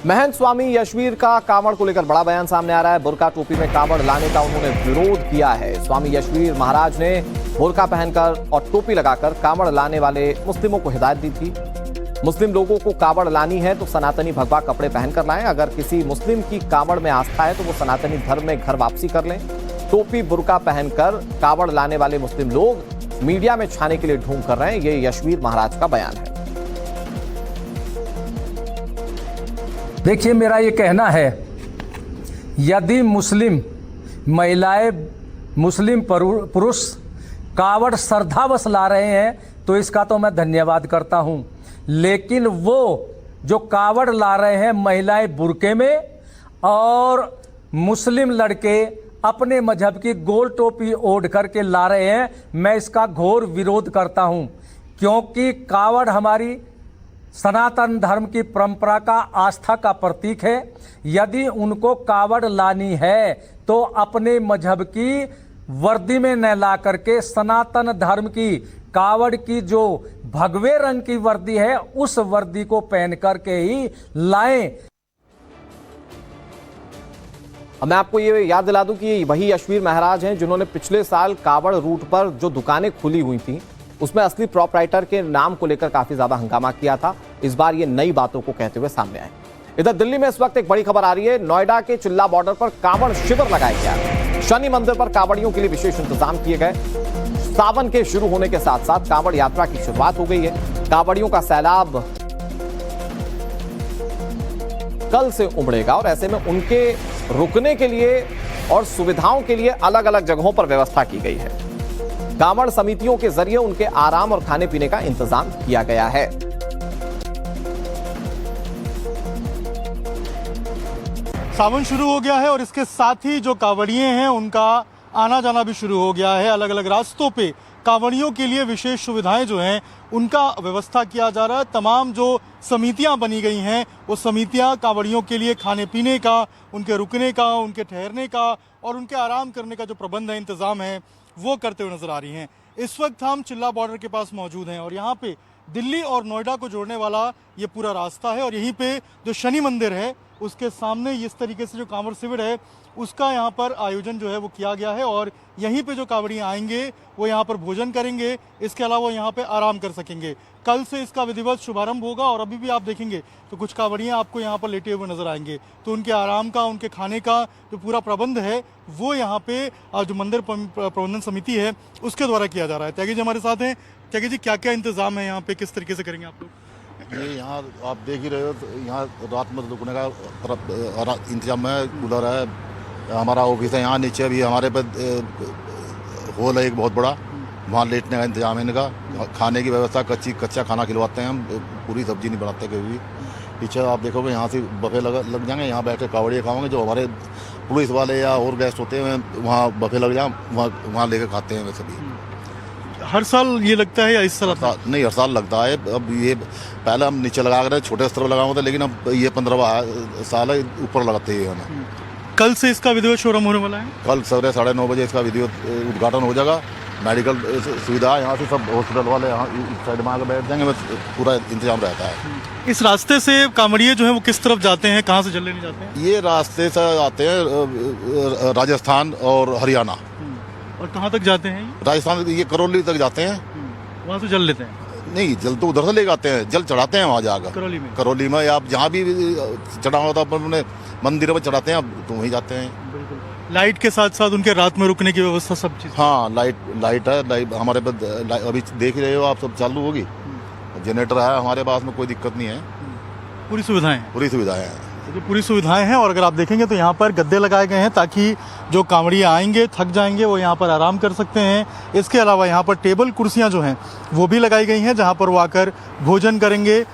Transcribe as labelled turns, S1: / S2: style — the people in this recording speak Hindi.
S1: महंत स्वामी यशवीर का कांवड़ को लेकर बड़ा बयान सामने आ रहा है। बुर्का टोपी में कांवड़ लाने का उन्होंने विरोध किया है। स्वामी यशवीर महाराज ने बुर्का पहनकर और टोपी लगाकर कांवड़ लाने वाले मुस्लिमों को हिदायत दी थी। मुस्लिम लोगों को कांवड़ लानी है तो सनातनी भगवा कपड़े पहनकर लाएं। अगर किसी मुस्लिम की कांवड़ में आस्था है तो वो सनातनी धर्म में घर वापसी कर लें। टोपी बुर्का पहनकर कांवड़ लाने वाले मुस्लिम लोग मीडिया में छाने के लिए ढूंढ कर रहे हैं। ये यशवीर महाराज का बयान है।
S2: देखिए, मेरा ये कहना है, यदि मुस्लिम महिलाएं, मुस्लिम पुरुष कावड़ श्रद्धावश ला रहे हैं तो इसका तो मैं धन्यवाद करता हूं। लेकिन वो जो कावड़ ला रहे हैं महिलाएं बुर्के में और मुस्लिम लड़के अपने मजहब की गोल टोपी ओढ़ करके ला रहे हैं, मैं इसका घोर विरोध करता हूं। क्योंकि कावड़ हमारी सनातन धर्म की परंपरा का, आस्था का प्रतीक है। यदि उनको कावड़ लानी है तो अपने मजहब की वर्दी में न ला करके सनातन धर्म की कावड़ की जो भगवे रंग की वर्दी है उस वर्दी को पहन करके ही लाएं।
S1: मैं आपको ये याद दिला दूं कि वही यशवीर महाराज हैं जिन्होंने पिछले साल कावड़ रूट पर जो दुकानें खुली हुई थी उसमें असली प्रोपराइटर के नाम को लेकर काफी ज्यादा हंगामा किया था। इस बार ये नई बातों को कहते हुए सामने आए। इधर दिल्ली में इस वक्त एक बड़ी खबर आ रही है। नोएडा के चिल्ला बॉर्डर पर कांवड़ शिविर लगाया गया। शनि मंदिर पर कांवड़ियों के लिए विशेष इंतजाम किए गए। सावन के शुरू होने के साथ साथ कांवड़ यात्रा की शुरुआत हो गई है। कांवड़ियों का सैलाब कल से उमड़ेगा और ऐसे में उनके रुकने के लिए और सुविधाओं के लिए अलग अलग जगहों पर व्यवस्था की गई है। कांवड़ समितियों के जरिए उनके आराम और खाने पीने का इंतजाम किया गया है।
S3: सावन शुरू हो गया है और इसके साथ ही जो कांवड़िए हैं उनका आना जाना भी शुरू हो गया है। अलग अलग रास्तों पे कांवड़ियों के लिए विशेष सुविधाएं जो हैं उनका व्यवस्था किया जा रहा है। तमाम जो समितियां बनी गई हैं वो समितियां कांवड़ियों के लिए खाने पीने का, उनके रुकने का, उनके ठहरने का और उनके आराम करने का जो प्रबंध है, इंतजाम है, वो करते हुए नजर आ रही हैं। इस वक्त हम चिल्ला बॉर्डर के पास मौजूद हैं और यहाँ पे दिल्ली और नोएडा को जोड़ने वाला ये पूरा रास्ता है और यहीं पे जो शनि मंदिर है उसके सामने इस तरीके से जो कांवड़ शिविर है उसका यहाँ पर आयोजन जो है वो किया गया है और यहीं पे जो कांवड़ियाँ आएंगे वो यहाँ पर भोजन करेंगे। इसके अलावा यहाँ पे आराम कर सकेंगे। कल से इसका विधिवत शुभारंभ होगा और अभी भी आप देखेंगे तो कुछ कांवड़ियाँ आपको यहाँ पर लेटे हुए नजर आएंगे। तो उनके आराम का, उनके खाने का जो पूरा प्रबंध है वो यहाँ पे जो मंदिर प्रबंधन समिति है उसके द्वारा किया जा रहा है। त्यागी जी हमारे साथ हैं। त्यागी जी, क्या क्या इंतजाम है यहाँ पे, किस तरीके से करेंगे आप लोग?
S4: ये यहाँ आप देख ही रहे हो तो यहाँ रात में रुकने का इंतजाम है। कूलर है, हमारा ऑफिस है यहाँ नीचे भी हमारे पे हॉल है एक बहुत बड़ा, वहाँ लेटने का इंतजाम है इनका। खाने की व्यवस्था, कच्चा खाना खिलवाते हैं हम, पूरी सब्जी नहीं बनाते कभी भी। पीछे आप देखोगे यहाँ से बफे लग जाएंगे, यहाँ बैठ के कावड़िया खाओगे। जो हमारे पुलिस वाले या और गेस्ट होते हैं वहाँ बफे लग जाए, वहाँ लेकर खाते हैं वैसे भी।
S3: हर साल ये लगता है या इस साल?
S4: नहीं, हर साल लगता है। अब ये पहले हम नीचे लगा कर छोटे स्तर पर लगा हुआ था, लेकिन अब ये 15 साल है ऊपर लगाते हैं हमें।
S3: कल से इसका विधिवत शुभारंभ होने वाला है।
S4: कल सवेरे 9:30 बजे इसका विधिवत उद्घाटन हो जाएगा। मेडिकल सुविधा यहाँ से सब हॉस्पिटल वाले यहाँ इस साइड में आकर बैठ जाएंगे, बस पूरा इंतजाम रहता है।
S3: इस रास्ते से कांवड़िए जो है वो किस तरफ जाते हैं, कहाँ से जल लेने जाते हैं?
S4: ये रास्ते से आते हैं राजस्थान और हरियाणा।
S3: और कहाँ तक जाते हैं?
S4: राजस्थान ये करौली तक जाते हैं,
S3: वहाँ से जल लेते हैं?
S4: नहीं, जल तो उधर से ले आते हैं, जल चढ़ाते हैं वहाँ जाकर करौली में। आप जहाँ भी चढ़ा होता अपने मंदिर में चढ़ाते हैं, तो वहीं जाते हैं।
S3: लाइट के साथ साथ उनके रात में रुकने की व्यवस्था सब चीज?
S4: हाँ, लाइट है। लाइट हमारे पास अभी देख रहे हो आप, सब चालू होगी। जनरेटर है हमारे पास में, कोई दिक्कत नहीं है।
S3: पूरी सुविधाएं हैं?
S4: पूरी सुविधाएं हैं।
S3: तो पूरी सुविधाएं हैं और अगर आप देखेंगे तो यहाँ पर गद्दे लगाए गए हैं ताकि जो कांवड़िए आएंगे, थक जाएंगे, वो यहाँ पर आराम कर सकते हैं। इसके अलावा यहाँ पर टेबल कुर्सियाँ जो हैं वो भी लगाई गई हैं जहाँ पर वो आकर भोजन करेंगे।